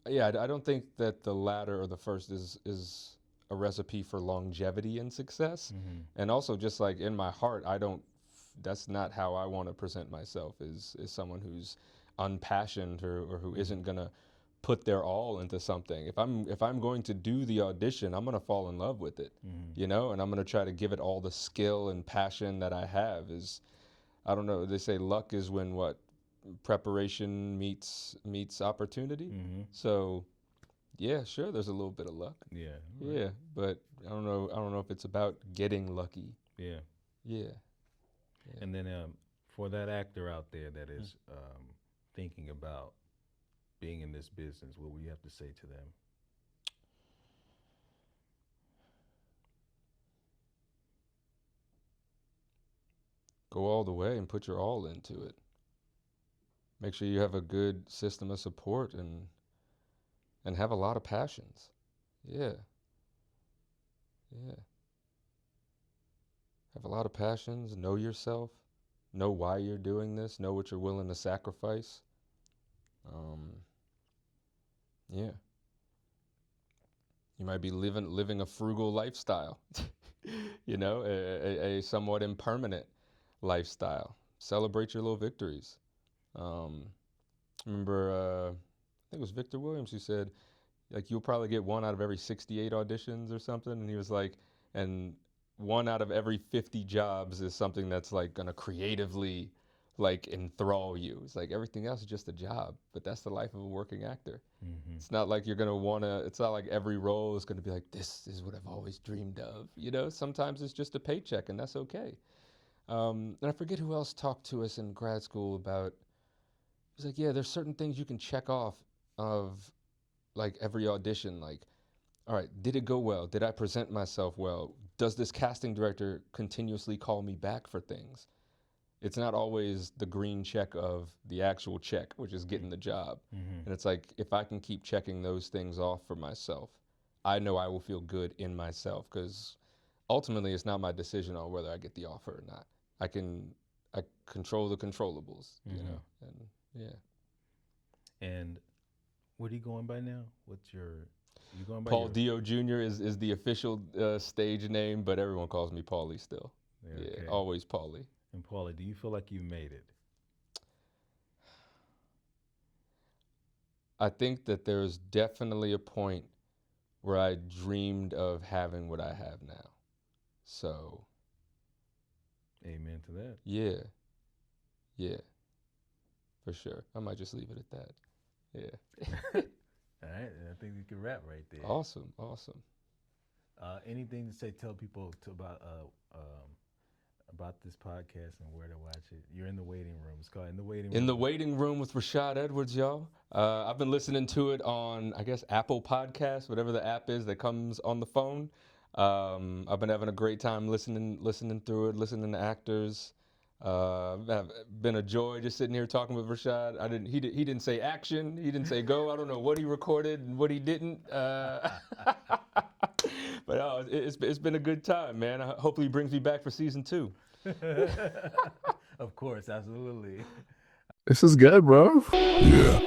yeah, I don't think that the latter or the first is a recipe for longevity and success. Mm-hmm. And also, just like in my heart, I don't. That's not how I want to present myself. Is someone who's unpassioned or who Mm-hmm. isn't gonna put their all into something. If I'm going to do the audition, I'm gonna fall in love with it, Mm-hmm. and I'm gonna try to give it all the skill and passion that I have. Is I don't know. They say luck is when what preparation meets opportunity. Mm-hmm. So yeah, sure, there's a little bit of luck. Yeah. Right. Yeah, but I don't know. I don't know if it's about getting lucky. Yeah. Yeah, yeah. And then for that actor out there that Mm. is thinking about being in this business, what would you have to say to them? Go all the way and put your all into it. Make sure you have a good system of support and have a lot of passions. Yeah, yeah. Have a lot of passions. Know yourself. Know why you're doing this. Know what you're willing to sacrifice. Um, yeah. You might be living a frugal lifestyle. A somewhat impermanent lifestyle. Celebrate your little victories. Um, remember, I think it was Victor Williams who said, like, you'll probably get one out of every 68 auditions or something. And he was like, and one out of every 50 jobs is something that's like gonna creatively like enthrall you. It's like everything else is just a job, but that's the life of a working actor. Mm-hmm. It's not like you're gonna wanna. It's not like every role is gonna be like, this is what I've always dreamed of. You know, sometimes it's just a paycheck, and that's okay. And I forget who else talked to us in grad school about. It's like, yeah, there's certain things you can check off of like every audition. Like, all right, did it go well? Did I present myself well? Does this casting director continuously call me back for things? It's not always the green check of the actual check, which is getting the job. Mm-hmm. And it's like, if I can keep checking those things off for myself, I know I will feel good in myself, because ultimately it's not my decision on whether I get the offer or not. I control the controllables, you Mm-hmm. know, and yeah. And what are you going by now? What's your you going by Paul your Deo Jr. is the official stage name, but everyone calls me Paulie still. Yeah, okay? always Paulie. And Paula, do you feel like you made it? I think that there's definitely a point where I dreamed of having what I have now. So, Amen to that. yeah, yeah, for sure. I might just leave it at that. Yeah. All right, and I think we can wrap right there. Awesome, awesome. Anything to say? Tell people about this podcast and where to watch it. You're in the waiting room. It's called In the Waiting Room. In the waiting room with Rashad Edwards, y'all. I've been listening to it on, I guess, Apple Podcasts, whatever the app is that comes on the phone. I've been having a great time listening through it, listening to actors. Have been a joy just sitting here talking with Rashad. He didn't say action. He didn't say go. I don't know what he recorded and what he didn't. But it's been a good time, man. Hopefully he brings me back for season 2. Of course, absolutely. This is good, bro. Yeah.